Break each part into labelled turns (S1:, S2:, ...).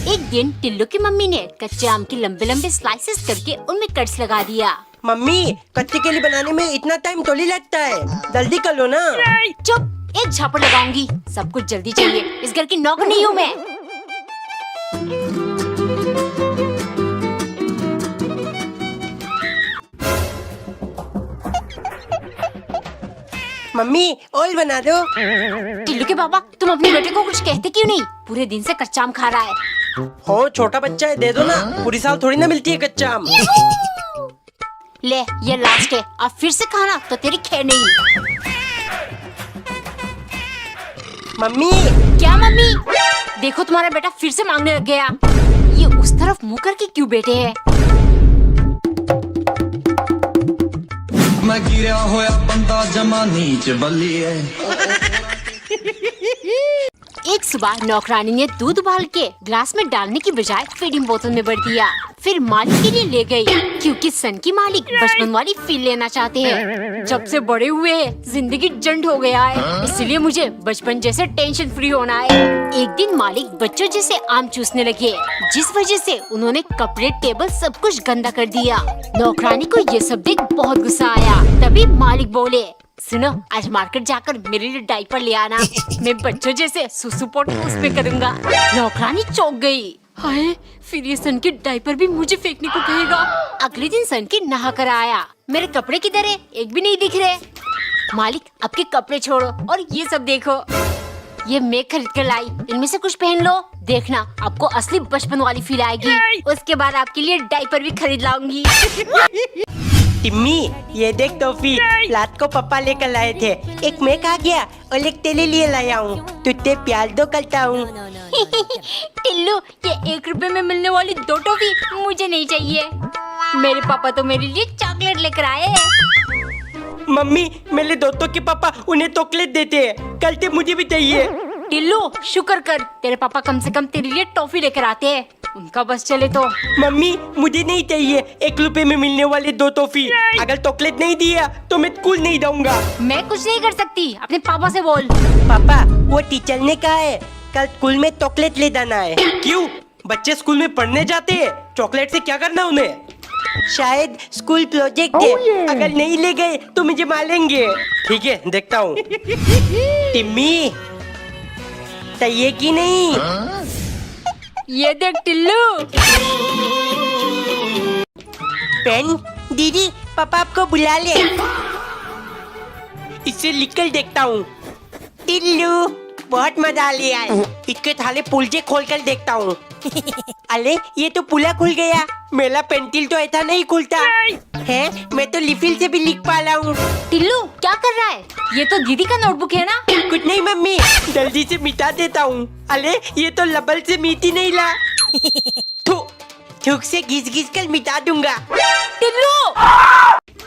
S1: एक दिन टिल्लू की मम्मी ने कच्चे आम के लंबे लंबे स्लाइसेस करके उनमें कट्स लगा दिया।
S2: मम्मी, कच्चे केले बनाने में इतना टाइम थोड़ी लगता है, जल्दी कर लो ना।
S1: चुप, एक झापड़ लगाऊंगी। सब कुछ जल्दी चाहिए, इस घर की नौकर नहीं हूँ मैं।
S2: मम्मी, ऑयल बना दो।
S1: टिल्लू के पापा, तुम अपने बेटे को कुछ कहते क्यों नहीं? पूरे दिन से कच्चा आम खा रहा है।
S2: हो, छोटा बच्चा है, दे दो ना। पूरी साल थोड़ी ना मिलती है कच्चा आम।
S1: ले, ये लास्ट है, अब फिर से खाना तो तेरी खैर नहीं।
S2: मम्मी।
S1: क्या मम्मी? देखो तुम्हारा बेटा फिर से मांगने लग गया। ये उस तरफ मुंह करके क्यों बैठे हैं?
S3: मैं गिरा होया बंदा जमा नीच बल्ली है।
S1: एक सुबह नौकरानी ने दूध उबाल के ग्लास में डालने की बजाय फीडिंग बोतल में भर दिया। फिर मालिक के लिए ले गई, क्योंकि सन की मालिक बचपन वाली फील लेना चाहते हैं। जब से बड़े हुए हैं, जिंदगी जंड हो गया है, इसलिए मुझे बचपन जैसे टेंशन फ्री होना है। एक दिन मालिक बच्चों जैसे आम चूसने लगे, जिस वजह से उन्होंने कपड़े, टेबल सब कुछ गंदा कर दिया। नौकरानी को ये सब देख बहुत गुस्सा आया। तभी मालिक बोले, सुनो, आज मार्केट जाकर मेरे लिए डायपर ले आना। मैं बच्चों जैसे सुसु पोटी उस पे करूँगा। नौकरानी चौंक गई। हाय, फिर ये सन के डायपर भी मुझे फेंकने को कहेगा। अगले दिन सन की नहा कर आया। मेरे कपड़े किधर है? एक भी नहीं दिख रहे। मालिक, आपके कपड़े छोड़ो और ये सब देखो, ये मैं खरीद कर लाई। इनमें से कुछ पहन लो, देखना आपको असली बचपन वाली फील आएगी। उसके बाद आपके लिए डायपर भी खरीद लाऊंगी।
S2: टिम्मी, ये देख टॉफी, रात को पापा लेकर लाए थे। एक मैं खा गया और एक तेरे लिए लाया हूँ। तुझे प्यार दो करता हूँ।
S1: टिल्लू, ये 1 रुपए में मिलने वाली 2 टॉफी मुझे नहीं चाहिए। मेरे पापा तो मेरे लिए चॉकलेट लेकर आए हैं।
S2: मम्मी, मेरे दोस्तों के पापा उन्हें चॉकलेट देते हैं, कल से मुझे भी चाहिए।
S1: टिल्लू, शुक्र कर, तेरे पापा कम से कम तेरे लिए टॉफी लेकर आते हैं। उनका बस चले तो।
S2: मम्मी, मुझे नहीं चाहिए 1 रुपए में मिलने वाले 2 टॉफी। अगर चॉकलेट नहीं दिया तो मैं स्कूल नहीं जाऊंगा।
S1: मैं कुछ नहीं कर सकती, अपने पापा से बोल।
S2: पापा, वो टीचर ने कहा है कल स्कूल में चॉकलेट ले जाना है। क्यों? बच्चे स्कूल में पढ़ने जाते हैं, चॉकलेट से क्या करना उन्हें? शायद स्कूल प्रोजेक्ट है। अगर नहीं ले गए तो मुझे मारेंगे। ठीक है, देखता हूँ। टिम्मी, चाहिए कि नहीं?
S1: ये देख टिल्लू।
S2: पेन? दीदी, पापा आपको बुला ले। इससे लिखकर देखता हूँ। टिल्लू, बहुत मजा लिया है। इसके थाले पुलजे खोल कर देखता हूँ। अरे, ये तो पुला खुल गया। मेरा पेंसिल तो ऐसा नहीं खुलता है। मैं तो लिफिल से भी लिख पा रहा हूँ।
S1: टिल्लू, क्या कर रहा है? ये तो दीदी का नोटबुक है ना?
S2: कुछ नहीं मम्मी, जल्दी से मिटा देता हूँ। अरे, ये तो लबल से मीठी नहीं ला। थूक से घिस कर मिटा दूंगा।
S1: टिल्लू!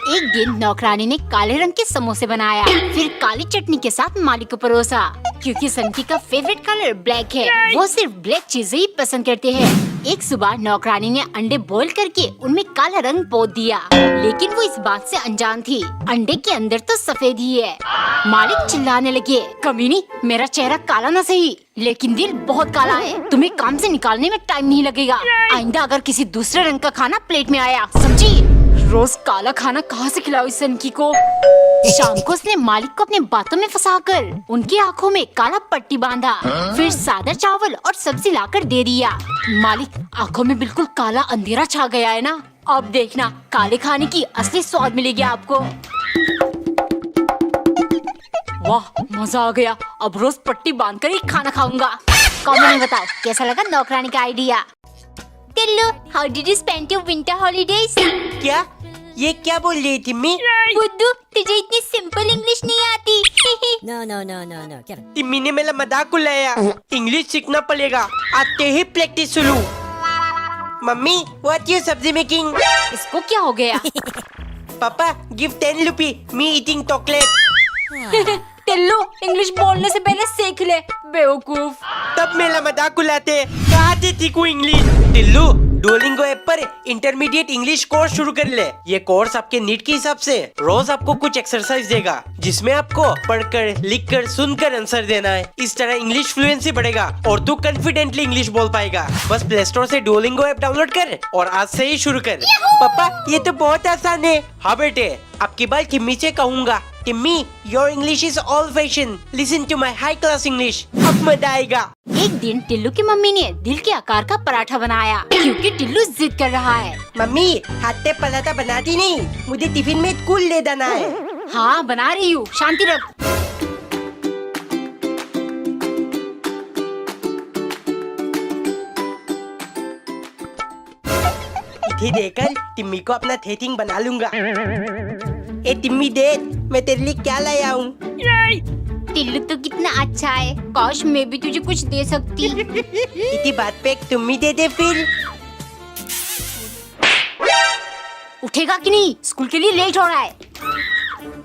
S1: एक दिन नौकरानी ने काले रंग के समोसे बनाया, फिर काली चटनी के साथ मालिक को परोसा। क्योंकि सनकी का फेवरेट कलर ब्लैक है, वो सिर्फ ब्लैक चीजें ही पसंद करते हैं। एक सुबह नौकरानी ने अंडे बॉईल करके उनमें काला रंग पोत दिया, लेकिन वो इस बात से अनजान थी, अंडे के अंदर तो सफेद ही है। मालिक चिल्लाने लगे, कमीनी, मेरा चेहरा काला ना सही, लेकिन दिल बहुत काला है। तुम्हें काम से निकालने में टाइम नहीं लगेगा। आइंदा अगर किसी दूसरे रंग का खाना प्लेट में आया, समझी? रोज काला खाना कहाँ से खिलाओ इस सनकी को? शाम को उसने मालिक को अपने बातों में फंसाकर उनकी आंखों में काला पट्टी बांधा, फिर सादा चावल और सब्जी लाकर दे दिया। मालिक, आंखों में बिल्कुल काला अंधेरा छा गया है ना? अब देखना, काले खाने की असली स्वाद मिलेगी आपको। वाह, मजा आ गया। अब रोज पट्टी बांधकर ही खाना खाऊंगा। कमेंट में बताओ कैसा लगा नौकरानी का idea. Tillu, how did you spend your winter holidays?
S2: क्या? ये क्या बोल रही थी मी?
S1: बुद्धू, तुझे इतनी सिंपल इंग्लिश नहीं आती।
S4: No.
S2: टिम्मी ने मेरा मजाक उड़ाया। इंग्लिश सीखना पड़ेगा, आते ही प्रैक्टिस शुरू। मम्मी, व्हाट यू सब्जी मेकिंग?
S1: इसको क्या हो गया?
S2: पापा, गिव 10 रुपी, मी ईटिंग चॉकलेट।
S1: टिल्लू, इंग्लिश बोलने से पहले सीख ले, बेवकूफ।
S2: तब मेरा मजाक उड़ाते, कहाँ से सीखूं इंग्लिश? टिल्लू, डुओलिंगो ऐप पर इंटरमीडिएट इंग्लिश कोर्स शुरू कर ले। ये कोर्स आपके नीड के हिसाब से रोज आपको कुछ एक्सरसाइज देगा, जिसमें आपको पढ़कर, लिखकर, सुनकर आंसर देना है। इस तरह इंग्लिश फ्लुएंसी बढ़ेगा और तू कॉन्फिडेंटली इंग्लिश बोल पाएगा। बस प्ले स्टोर से डुओलिंगो ऐप डाउनलोड कर और आज से ही शुरू कर।
S5: पापा ये तो बहुत आसान है।
S2: हाँ बेटे, आपकी बात टिम्मी से कहूँगा। Timmy, your English is all fashion, listen to my high class English. अब मजा आएगा।
S1: एक दिन टिल्लू की मम्मी ने दिल के आकार का पराठा बनाया क्योंकि टिल्लू जिद कर रहा है।
S5: मम्मी हाथ पे पराठा बनाती नहीं, मुझे टिफिन में स्कूल ले जाना है।
S1: हाँ बना रही हूँ, शांति रख।
S5: इधर देकर टिम्मी को अपना थेथिंग बना लूंगा। ए टिम्मी देख, मैं तेरे लिए क्या लाया हूँ।
S1: टिल्लू तो कितना अच्छा है, काश मैं भी तुझे कुछ दे सकती।
S5: इसी बात पे एक तुम्मी दे दे फिर।
S1: उठेगा कि नहीं? स्कूल के लिए लेट हो रहा है।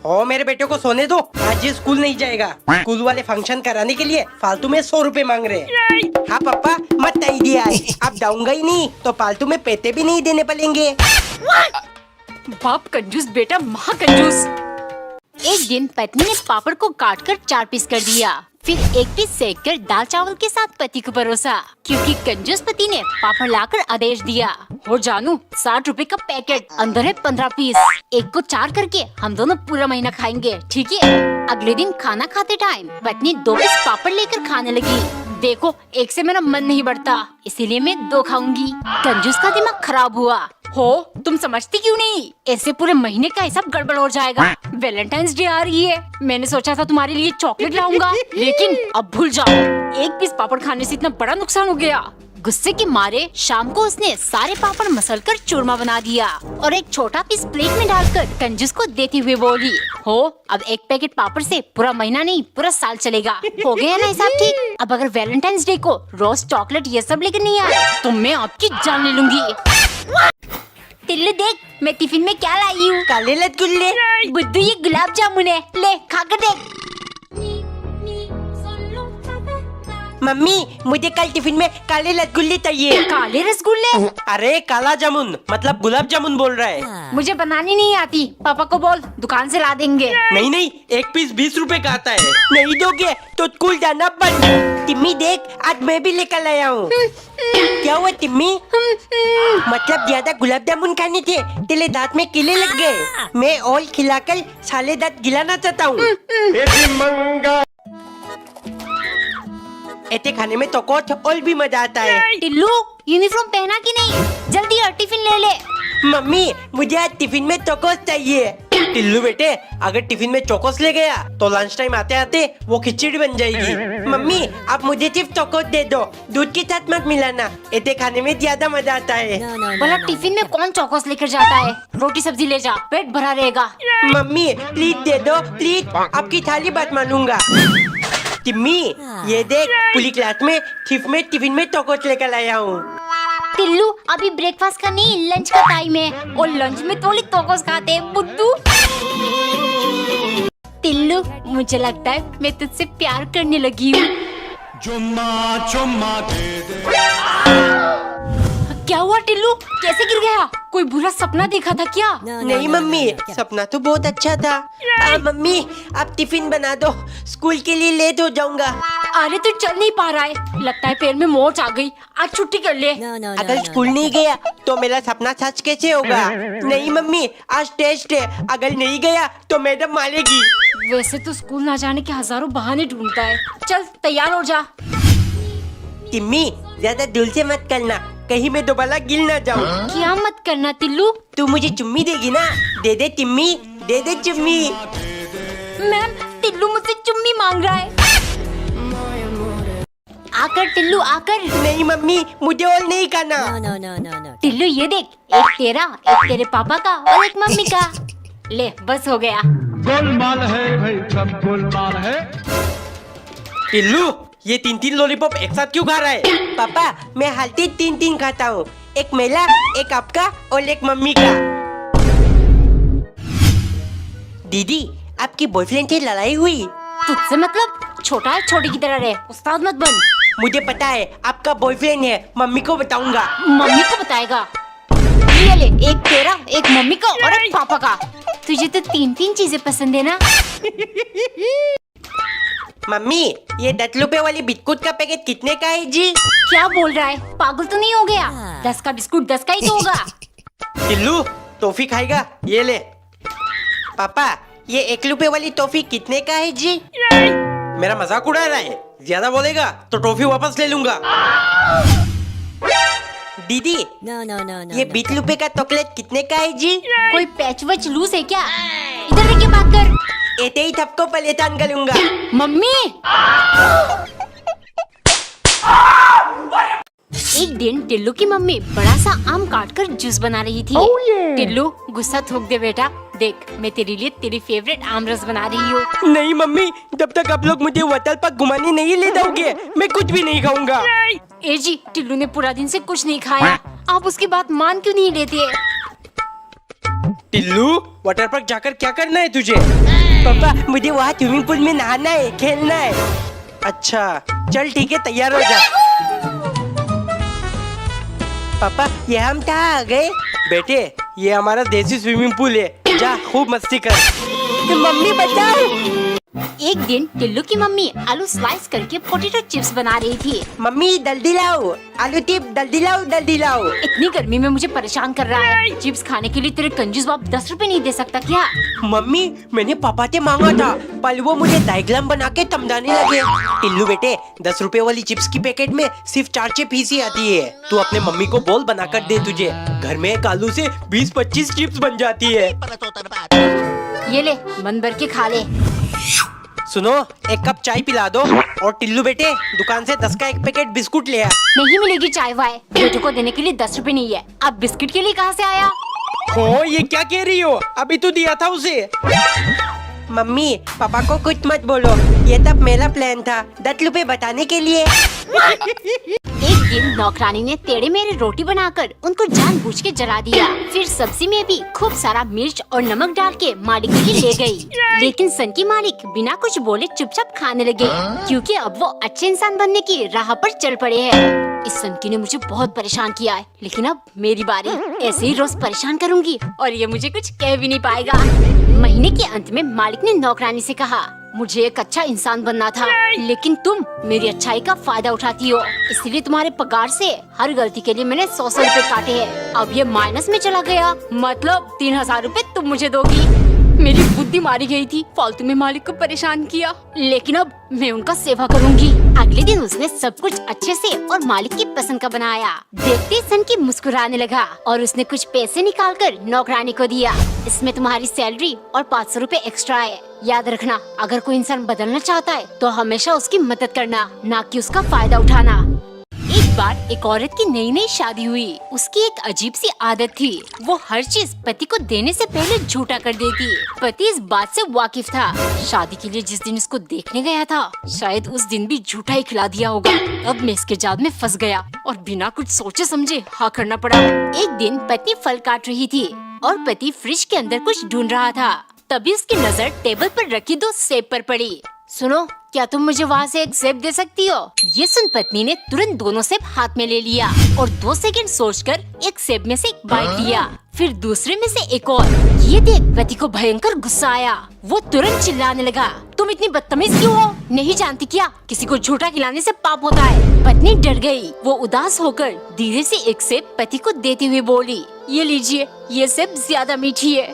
S5: ओ मेरे बेटे को सोने दो, आज ये स्कूल नहीं जाएगा। स्कूल वाले फंक्शन कराने के लिए फालतू में 100 रुपए मांग रहे हैं। हाँ पापा मत आइडिया है, अब जाऊंगा ही नहीं तो फालतू में पैसे भी नहीं देने पड़ेंगे।
S1: बाप कंजूस, बेटा महाकंजूस। एक दिन पत्नी ने पापड़ को काटकर 4 पीस कर दिया, फिर 1 पीस सेक कर दाल चावल के साथ पति को परोसा क्योंकि कंजूस पति ने पापड़ लाकर आदेश दिया। हो जानू, 60 रुपए का पैकेट, अंदर है 15 पीस। एक को 4 करके हम दोनों पूरा महीना खाएंगे, ठीक है? अगले दिन खाना खाते टाइम पत्नी 2 पीस पापड़ लेकर खाने लगी। देखो, एक से मेरा मन नहीं बढ़ता, इसीलिए मैं 2 खाऊंगी। कंजूस का दिमाग खराब हुआ। हो, तुम समझती क्यों नहीं? ऐसे पूरे महीने का हिसाब गड़बड़ हो जाएगा। वैलेंटाइंस डे आ रही है, मैंने सोचा था तुम्हारे लिए चॉकलेट लाऊंगा, लेकिन अब भूल जाओ। 1 पीस पापड़ खाने से इतना बड़ा नुकसान हो गया। गुस्से के मारे शाम को उसने सारे पापड़ मसलकर चूरमा बना दिया और एक छोटा पीस प्लेट में डालकर कंजूस को देती हुए बोली, हो अब 1 पैकेट पापड़ से पूरा महीना नहीं पूरा साल चलेगा। हो गया ना हिसाब ठीक? अब अगर वैलेंटाइंस डे को रोज चॉकलेट ये सब लेकर नहीं आए तो मैं आपकी जान ले लूंगी। टिल्लू देख, मैं टिफिन में क्या लाई हूँ।
S5: काले रसगुल्ले।
S1: बुद्धू ये गुलाब जामुन है, ले खाकर देख।
S5: मम्मी मुझे कल टिफिन में काले रसगुल्ले चाहिए।
S1: काले रसगुल्ले?
S2: अरे काला जामुन मतलब गुलाब जामुन बोल रहा है।
S1: मुझे बनानी नहीं आती, पापा को बोल दुकान से ला देंगे।
S2: नहीं नहीं, 1 पीस 20 रुपए का आता है।
S5: नहीं दोगे तो स्कूल जाना बंद। टिम्मी देख, आज मैं भी लेकर आया हूँ। क्या हुआ टिम्मी? मतलब ज्यादा गुलाब जामुन खाने थे, तेरे दांत में कीड़े लग गए। मैं ऑयल खिलाकर साले दांत गिलाना चाहता हूँ। ऐसे खाने में तो कोच और भी मजा आता है।
S1: टिल्लू यूनिफॉर्म पहना कि नहीं? जल्दी और टिफिन ले ले।
S5: मम्मी मुझे आज टिफिन में चोकोस चाहिए।
S2: टिल्लू बेटे, अगर टिफिन में चोकोस ले गया तो लंच टाइम आते आते वो खिचड़ी बन जाएगी।
S5: मम्मी आप मुझे सिर्फ चोकोस दे दो, दूध के साथ मत मिलाना, ऐसे खाने में ज्यादा मजा आता है।
S4: No, no, no,
S1: बोला
S4: no.
S1: टिफिन में कौन चौकोस लेकर जाता है? रोटी सब्जी ले जा, पेट भरा रहेगा।
S5: मम्मी प्लीज दे दो प्लीज, आपकी थाली बात मानूंगा। टिम्मी ये देख, पूरी क्लास में सिर्फ मैं टिफिन में चोकोस लेकर आया हूँ।
S1: टिल्लू अभी ब्रेकफास्ट का नहीं, लंच का टाइम है और लंच में थोड़ी चौकोस खाते हैं बुद्धू। टिल्लू मुझे लगता है मैं तुझसे प्यार करने लगी हूँ।
S3: चुम्मा चुम्मा दे दे।
S1: क्या हुआ टिल्लू, कैसे गिर गया? कोई बुरा सपना देखा था क्या?
S4: No, no,
S5: नहीं
S4: no, no,
S5: मम्मी,
S4: no, क्या?
S5: सपना तो बहुत अच्छा था। मम्मी आप टिफिन बना दो, स्कूल के लिए लेट हो जाऊंगा।
S1: अरे तू चल नहीं पा रहा है, लगता है पैर में मोच आ गई, आज छुट्टी कर ले।
S4: No, no, no,
S5: अगर
S4: no,
S5: स्कूल
S4: no.
S5: नहीं गया तो मेरा सपना सच कैसे होगा? नहीं मम्मी, आज टेस्ट है, अगर नहीं गया तो मैडम मारेगी।
S1: वैसे तो स्कूल ना जाने के हजारों बहाने ढूंढता है। चल तैयार हो जा।
S5: टिम्मी ज्यादा दिल से मत करना, कहीं मैं दोबारा गिर ना जाऊँ।
S1: क्या मत करना टिल्लू?
S5: तू मुझे चुम्मी देगी ना? दे दे टिम्मी, दे दे चुम्मी।
S1: मैम टिल्लू मुझसे चुम्मी मांग रहा है। आकर टिल्लू आकर।
S5: नहीं मम्मी, मुझे और नहीं खाना।
S4: No, no, no, no, no.
S1: Tillu ये देख, एक तेरा, एक तेरे पापा का और एक मम्मी का। ले बस हो गया।
S3: गोलमाल है भाई, सब गोलमाल है।
S2: टिल्लू ये 3-3 लॉलीपॉप एक साथ क्यों खा रहा है?
S5: पापा मैं हालती 3-3 खाता हूँ, एक मेरा, एक आपका और एक मम्मी का। दीदी आपकी बॉयफ्रेंड से लड़ाई हुई?
S1: तुझसे मतलब? छोटा है छोटे की तरह रहे, उस्ताद मत बन।
S5: मुझे पता है आपका बॉयफ्रेंड है, मम्मी को बताऊंगा।
S1: मम्मी को बताएगा? ये ले, एक तेरा, एक मम्मी का और एक पापा का। तुझे तो 3-3 चीजें पसंद है ना?
S5: मम्मी, ये 10 रुपए वाली बिस्कुट का पैकेट कितने का है जी?
S1: क्या बोल रहा है? पागल तो नहीं हो गया? 10 का बिस्कुट 10 का ही तो होगा।
S5: टिल्लू, टॉफी खाएगा? ये ले। पापा, ये 1 रुपए वाली टॉफी कितने का है जी? मेरा मजाक उड़ा रहा है? ज्यादा बोलेगा तो टॉफी वापस ले लूंगा। दीदी,
S4: No, no, no, no.
S5: ये
S4: no.
S5: 20 रुपए का चॉकलेट कितने का है जी?
S1: कोई पैच वच लूज है क्या? इधर रह के बात कर।
S5: ऐसे ही सबको परेशान करूंगा।
S1: मम्मी! एक दिन टिल्लू की मम्मी बड़ा सा आम काट कर जूस बना रही थी। टिल्लू, गुस्सा थूक दे बेटा। देख, मैं तेरे लिए तेरी फेवरेट आम रस बना रही हूँ।
S5: नहीं मम्मी, जब तक आप लोग मुझे वाटर पार्क घुमाने नहीं ले जाओगे, मैं कुछ भी नहीं खाऊंगा।
S1: ए जी, टिल्लू ने पूरा दिन से कुछ नहीं खाया। आप उसकी बात मान क्यों नहीं लेते?
S5: टिल्लू, वाटर पार्क जाकर क्या करना है तुझे? पापा, मुझे वहाँ स्विमिंग पूल में नहाना है, खेलना है। अच्छा, चल ठीक है, तैयार हो जा। पापा, ये हम कहाँ आ गए? बेटे, ये हमारा देसी स्विमिंग पूल है, जा खूब मस्ती कर। मम्मी बचाओ।
S1: एक दिन टिल्लू की मम्मी आलू स्लाइस करके पोटैटो चिप्स बना रही थी।
S5: मम्मी जल्दी लाओ, आलू टिप जल्दी लाओ, जल्दी लाओ।
S1: इतनी गर्मी में मुझे परेशान कर रहा है। चिप्स खाने के लिए तेरे कंजूस बाप 10 रुपए नहीं दे सकता क्या?
S5: मम्मी, मैंने पापा से मांगा था, पर वो मुझे डायग्राम बना के समझाने लगे। टिल्लू बेटे, 10 रुपए वाली चिप्स की पैकेट में सिर्फ 4 चिप ही आती है। तू अपने मम्मी को बोल बना कर दे, तुझे घर में एक आलू से 20-25 चिप्स बन जाती है।
S1: ये ले, मन भर के खा ले।
S5: सुनो, एक कप चाय पिला दो। और टिल्लू बेटे, दुकान से 10 का एक पैकेट बिस्कुट ले आ।
S1: नहीं मिलेगी चाय वाय, बेटे को देने के लिए 10 रुपए नहीं है। अब बिस्किट के लिए कहाँ से आया?
S5: हो, ये क्या कह रही हो? अभी तो दिया था उसे। मम्मी, पापा को कुछ मत बोलो, ये तब मेरा प्लान था 10 रुपए बताने के लिए।
S1: एक दिन नौकरानी ने टेढ़े मेढ़े रोटी बनाकर उनको जानबूझ के जला दिया। फिर सब्जी में भी खूब सारा मिर्च और नमक डाल के मालिक के लिए ले गई। लेकिन सन की मालिक बिना कुछ बोले चुपचाप खाने लगे, क्योंकि अब वो अच्छे इंसान बनने की राह पर चल पड़े हैं। इस सनकी ने मुझे बहुत परेशान किया है, लेकिन अब मेरी बारी। ऐसे ही रोज परेशान करूंगी और ये मुझे कुछ कह भी नहीं पाएगा। महीने के अंत में मालिक ने नौकरानी से कहा, मुझे एक अच्छा इंसान बनना था, लेकिन तुम मेरी अच्छाई का फायदा उठाती हो, इसलिए तुम्हारे पगार से हर गलती के लिए मैंने 100 रुपए काटे हैं। अब ये माइनस में चला गया, मतलब 3000 रुपए तुम मुझे दोगी। मेरी बुद्धि मारी गई थी, फालतू में मालिक को परेशान किया, लेकिन अब मैं उनका सेवा करूंगी। अगले दिन उसने सब कुछ अच्छे से और मालिक की पसंद का बनाया। देखते सन की मुस्कुराने लगा और उसने कुछ पैसे निकालकर नौकरानी को दिया। इसमें तुम्हारी सैलरी और 500 रुपए एक्स्ट्रा है। याद रखना, अगर कोई इंसान बदलना चाहता है तो हमेशा उसकी मदद करना, ना कि उसका फायदा उठाना। एक बार एक औरत की नई नई शादी हुई। उसकी एक अजीब सी आदत थी, वो हर चीज पति को देने से पहले झूठा कर देती। पति इस बात से वाकिफ था। शादी के लिए जिस दिन उसको देखने गया था, शायद उस दिन भी झूठा ही खिला दिया होगा। अब मैं इसके जाल में फंस गया और बिना कुछ सोचे समझे हाँ करना पड़ा। एक दिन पत्नी फल काट रही थी और पति फ्रिज के अंदर कुछ ढूंढ रहा था। तभी उसकी नजर टेबल पर रखी 2 सेब पर पड़ी। सुनो, क्या तुम मुझे वहाँ से एक सेब दे सकती हो? ये सुन पत्नी ने तुरंत दोनों सेब हाथ में ले लिया और 2 सेकंड सोचकर एक सेब में से एक बाइट लिया, फिर दूसरे में से एक और। ये देख पति को भयंकर गुस्सा आया। वो तुरंत चिल्लाने लगा, तुम इतनी बदतमीज क्यों हो? नहीं जानती क्या किसी को झूठा खिलाने से पाप होता है? पत्नी डर गई। वो उदास होकर धीरे से एक सेब पति को देते हुए बोली, ये लीजिए, ये सेब ज्यादा मीठी है।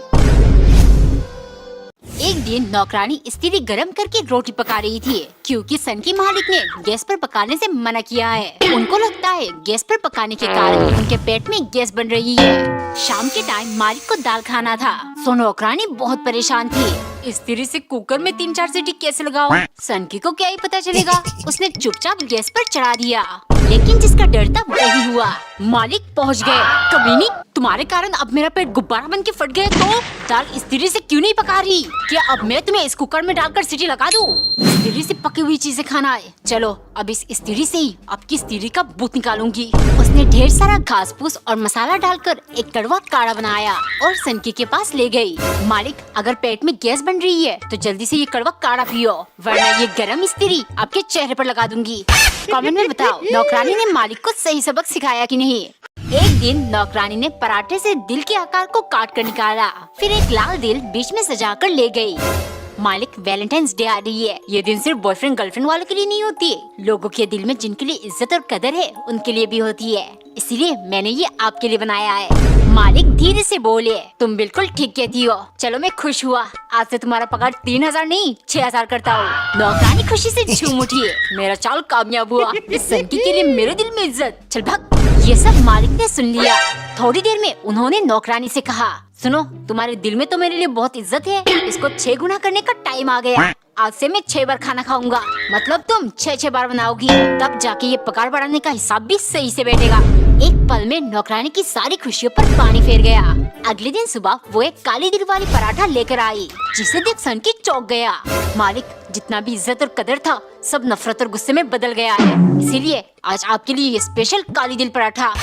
S1: एक दिन नौकरानी स्त्री गरम करके रोटी पका रही थी, क्योंकि सन की मालिक ने गैस पर पकाने से मना किया है। उनको लगता है गैस पर पकाने के कारण उनके पेट में गैस बन रही है। शाम के टाइम मालिक को दाल खाना था, तो नौकरानी बहुत परेशान थी। स्त्री से कुकर में 3-4 सीटी कैसे लगाओ? सनकी को क्या ही पता चलेगा। उसने चुपचाप गैस पर चढ़ा दिया, लेकिन जिसका डर था वही हुआ। मालिक पहुंच गए। कमीनी, तुम्हारे कारण अब मेरा पेट गुब्बारा बन के फट गया। तो दाल स्त्री से क्यों नहीं पका रही? क्या अब मैं तुम्हें इस कुकर में डालकर सीटी लगा दूं? स्त्री से पकी हुई चीजें खाना है। चलो अब इस स्त्री से ही आपकी स्त्री का भूत निकालूंगी। उसने ढेर सारा घास फूस और मसाला डालकर एक कड़वा काढ़ा बनाया और सनकी के पास ले गई। मालिक, अगर पेट में गैस बन रही है तो जल्दी से ये कड़वा काढ़ा पियो, वरना ये गरम स्त्री आपके चेहरे पर लगा दूंगी। कमेंट में बताओ नौकरानी ने मालिक को सही सबक सिखाया कि नहीं। एक दिन नौकरानी ने पराठे से दिल के आकार को काट कर निकाला, फिर एक लाल दिल बीच में सजा कर ले गई। मालिक, वैलेंटाइंस डे आ रही है। ये दिन सिर्फ बॉयफ्रेंड गर्लफ्रेंड वालों के लिए नहीं होती, लोगों के दिल में जिनके लिए इज्जत और कदर है उनके लिए भी होती है। इसीलिए मैंने ये आपके लिए बनाया है। मालिक धीरे से बोले, तुम बिल्कुल ठीक कहती हो। चलो मैं खुश हुआ, आज से तुम्हारा पगार 3000 नहीं 6000 करता हूँ। नौकरानी खुशी से झूम उठी, मेरा चाल कामयाब हुआ। इस सनकी के लिए मेरे दिल में इज्जत, चल भाग। ये सब मालिक ने सुन लिया। थोड़ी देर में उन्होंने नौकरानी से कहा, सुनो, तुम्हारे दिल में तो मेरे लिए बहुत इज्जत है, इसको 6 गुना करने का टाइम आ गया। आज से मैं 6 बार खाना खाऊंगा, मतलब तुम 6 बार बनाओगी, तब जाके ये पगार बढ़ाने का हिसाब भी सही से बैठेगा। एक पल में नौकरानी की सारी खुशियों पर पानी फेर गया। अगले दिन सुबह वो एक काली दिल वाली पराठा लेकर आई, जिसे देख सनकी चौंक गया। मालिक, जितना भी इज्जत और कदर था सब नफरत और गुस्से में बदल गया है, इसीलिए आज आपके लिए ये स्पेशल काली दिल पराठा।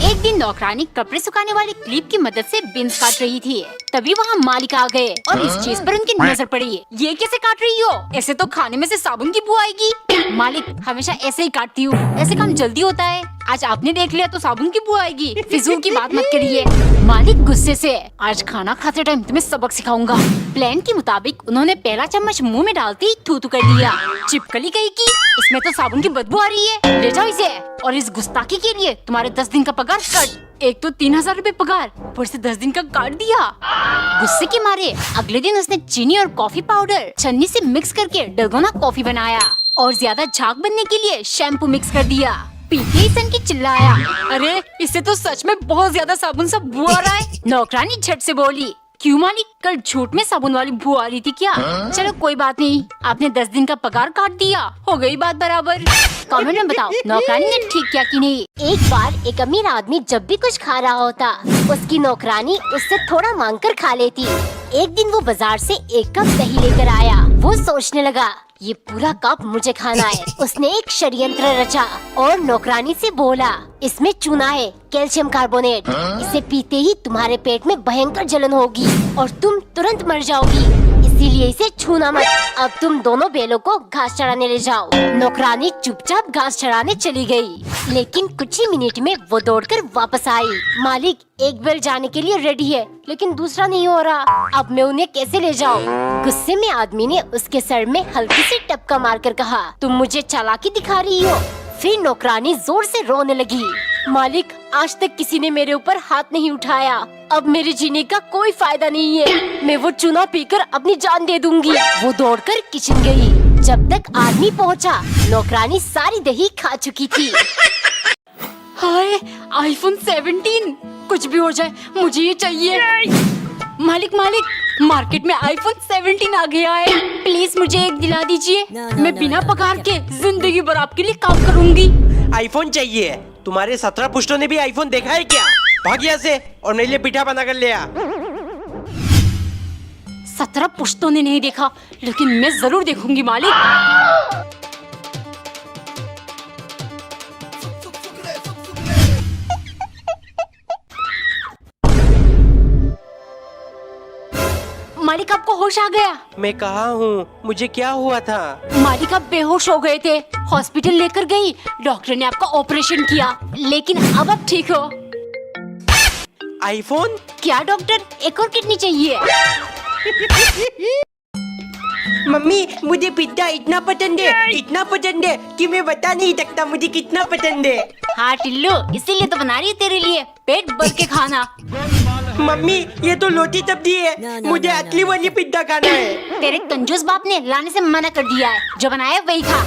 S1: एक दिन नौकरानी कपड़े सुखाने वाली क्लिप की मदद से बीन्स काट रही थी, तभी वहाँ मालिक आ गए और इस चीज पर उनकी नजर पड़ी। ये कैसे काट रही हो? ऐसे तो खाने में से साबुन की बू आएगी। मालिक, हमेशा ऐसे ही काटती हूँ, ऐसे काम जल्दी होता है। आज आपने देख लिया तो साबुन की बू आएगी, फिजूल की बात मत करिए। मालिक गुस्से से, आज खाना खाते टाइम तुम्हें सबक सिखाऊंगा। प्लान के मुताबिक उन्होंने पहला चम्मच मुंह में डालते ही थू थू कर दिया। चिपकली गई की, इसमें तो साबुन की बदबू आ रही है, ले जाओ इसे। और इस गुस्ताखी के लिए तुम्हारे 10 दिन का पगार कट। एक तो 3000 रूपए पगार, ऊपर से 10 दिन का काट दिया। गुस्से के मारे अगले दिन उसने चीनी और कॉफी पाउडर छन्नी से मिक्स करके डलगोना कॉफी बनाया और ज्यादा झाग बनने के लिए शैम्पू मिक्स कर दिया। पीते ही सनकी चिल्लाया, अरे इससे तो सच में बहुत ज्यादा साबुन सा बू आ रहा है। नौकरानी झट से बोली, क्यों मालिक, कल झूठ में साबुन वाली बू आ रही थी क्या? चलो कोई बात नहीं, आपने 10 दिन का पगार काट दिया, हो गई बात बराबर। कमेंट में बताओ नौकरानी ने ठीक किया कि नहीं।
S6: एक बार एक अमीर आदमी जब भी कुछ खा रहा होता, उसकी नौकरानी उससे थोड़ा मांग कर खा लेती। एक दिन वो बाजार से एक कप दही लेकर आया। वो सोचने लगा, ये पूरा कप मुझे खाना है। उसने एक षड्यंत्र रचा और नौकरानी से बोला, इसमें चूना है, कैल्शियम कार्बोनेट, इसे पीते ही तुम्हारे पेट में भयंकर जलन होगी और तुम तुरंत मर जाओगी, इसीलिए इसे छूना मत। अब तुम दोनों बेलों को घास चराने ले जाओ। नौकरानी चुपचाप घास चराने चली गई, लेकिन कुछ ही मिनट में वो दौड़कर वापस आई। मालिक, एक बेल जाने के लिए रेडी है, लेकिन दूसरा नहीं हो रहा, अब मैं उन्हें कैसे ले जाऊँ? गुस्से में आदमी ने उसके सर में हल्की सी टपका मारकर कहा, तुम मुझे चालाकी दिखा रही हो। फिर नौकरानी जोर से रोने लगी, मालिक, आज तक किसी ने मेरे ऊपर हाथ नहीं उठाया, अब मेरे जीने का कोई फायदा नहीं है, मैं वो चूना पीकर अपनी जान दे दूंगी। वो दौड़कर किचन गई। जब तक आदमी पहुंचा, नौकरानी सारी दही खा चुकी थी।
S1: हाय, आईफोन 17, कुछ भी हो जाए मुझे ये चाहिए। मालिक, मार्केट में आईफोन 17 आ गया है, प्लीज मुझे एक दिला दीजिए। मैं बिना पगार के जिंदगी भर आपके लिए काम करूंगी।
S2: आईफोन चाहिए? तुम्हारे 17 पुश्तों ने भी आईफोन देखा है क्या? भाग यहाँ से और मेरे लिए पिठा बना कर ले आ।
S1: 17 पुश्तों ने नहीं देखा, लेकिन मैं जरूर देखूंगी मालिक। मालिक, आपको होश आ गया?
S2: मैं कहाँ हूँ? मुझे क्या हुआ था?
S1: मालिक, आप बेहोश हो गए थे, हॉस्पिटल लेकर गई, डॉक्टर ने आपका ऑपरेशन किया, लेकिन अब आप ठीक हो।
S2: आईफोन?
S1: क्या डॉक्टर, एक और किडनी चाहिए?
S5: मम्मी, मुझे पिज्जा इतना पसंद है कि मैं बता नहीं सकता मुझे कितना पसंद है।
S1: हाँ टिल्लू, इसीलिए तो बना रही है तेरे लिए, पेट भर के खाना।
S5: मम्मी, ये तो लोटी सब्जी है, मुझे असली वाली पिज्जा खाना है।
S1: तेरे कंजूस बाप ने लाने से मना कर दिया है, जो बनाया वही खा।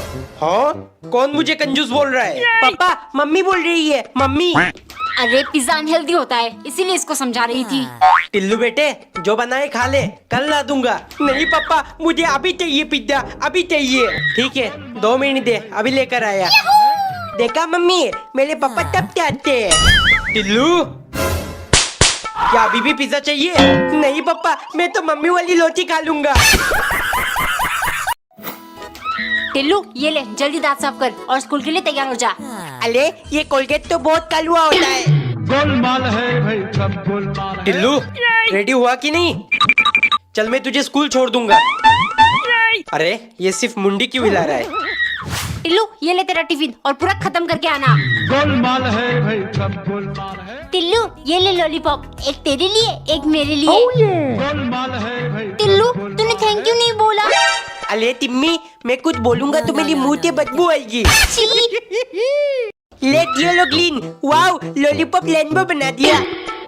S2: हाँ? कौन मुझे कंजूस बोल रहा है?
S5: पापा, मम्मी बोल रही है, मम्मी।
S1: अरे पिज्जा अनहेल्दी होता है, इसीलिए इसको समझा रही थी।
S2: टिल्लू बेटे, जो बनाए खा ले, कल ला दूंगा।
S5: नहीं पापा, मुझे अभी चाहिए पिज्जा, अभी चाहिए।
S2: ठीक है, 2 मिनट दे, अभी लेकर आया।
S5: देखा मम्मी, मेरे पापा तब चाहते हैं।
S2: टिल्लू, क्या अभी भी पिज्जा चाहिए?
S5: नहीं पापा, मैं तो मम्मी वाली लोटी खा लूंगा।
S1: टिल्लू, ये ले, जल्दी दांत साफ कर और स्कूल के लिए तैयार हो जा।
S5: अरे, ये कोलगेट तो बहुत कड़वा होता है।
S3: गोलमाल है भाई, सब गोलमाल है।
S2: टिल्लू, रेडी हुआ कि नहीं? चल मैं तुझे स्कूल छोड़ दूंगा। अरे, ये सिर्फ मुंडी क्यों हिला रहा है?
S1: टिल्लू ये ले तेरा टिफिन और पूरा खत्म करके आना।
S3: गोलमाल है भाई सब गोलमाल है।
S1: टिल्लू ये ले लॉलीपॉप, एक तेरे लिए एक मेरे लिए।
S3: गोलमाल है भाई।
S1: टिल्लू तूने थैंक यू नहीं बोला।
S2: अरे टिम्मी, मैं कुछ बोलूंगा तो मेरी मुंह से बदबू आएगी। Let yellow green, wow lollipop rainbow बना दिया।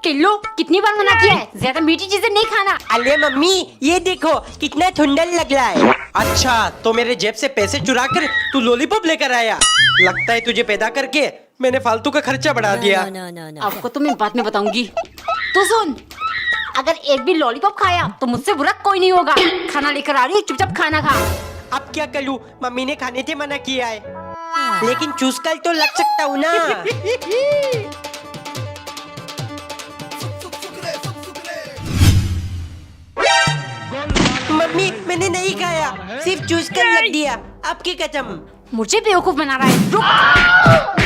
S1: टिल्लू कितनी बार मना किया है, ज्यादा मीठी चीजें नहीं खाना।
S2: अरे मम्मी ये देखो कितना सुंदर लग रहा है। अच्छा तो मेरे जेब से पैसे चुरा कर तू लॉलीपॉप लेकर आया। लगता है तुझे पैदा करके मैंने फालतू का खर्चा बढ़ा दिया।
S4: No, no, no.
S1: आपको तो मैं बाद में बताऊंगी। तो सुन, अगर एक भी लॉलीपॉप खाया तो मुझसे बुरा कोई नहीं होगा। खाना लेकर आ रही हूँ, चुपचाप खाना खा।
S2: अब क्या करूँ, मम्मी ने खाने से मना किया है, लेकिन चूस कर तो लग सकता हूँ ना। मम्मी मैंने नहीं खाया, सिर्फ चूस कर लग दिया, आपकी कसम।
S1: मुझे बेवकूफ बना रहा है। रुक।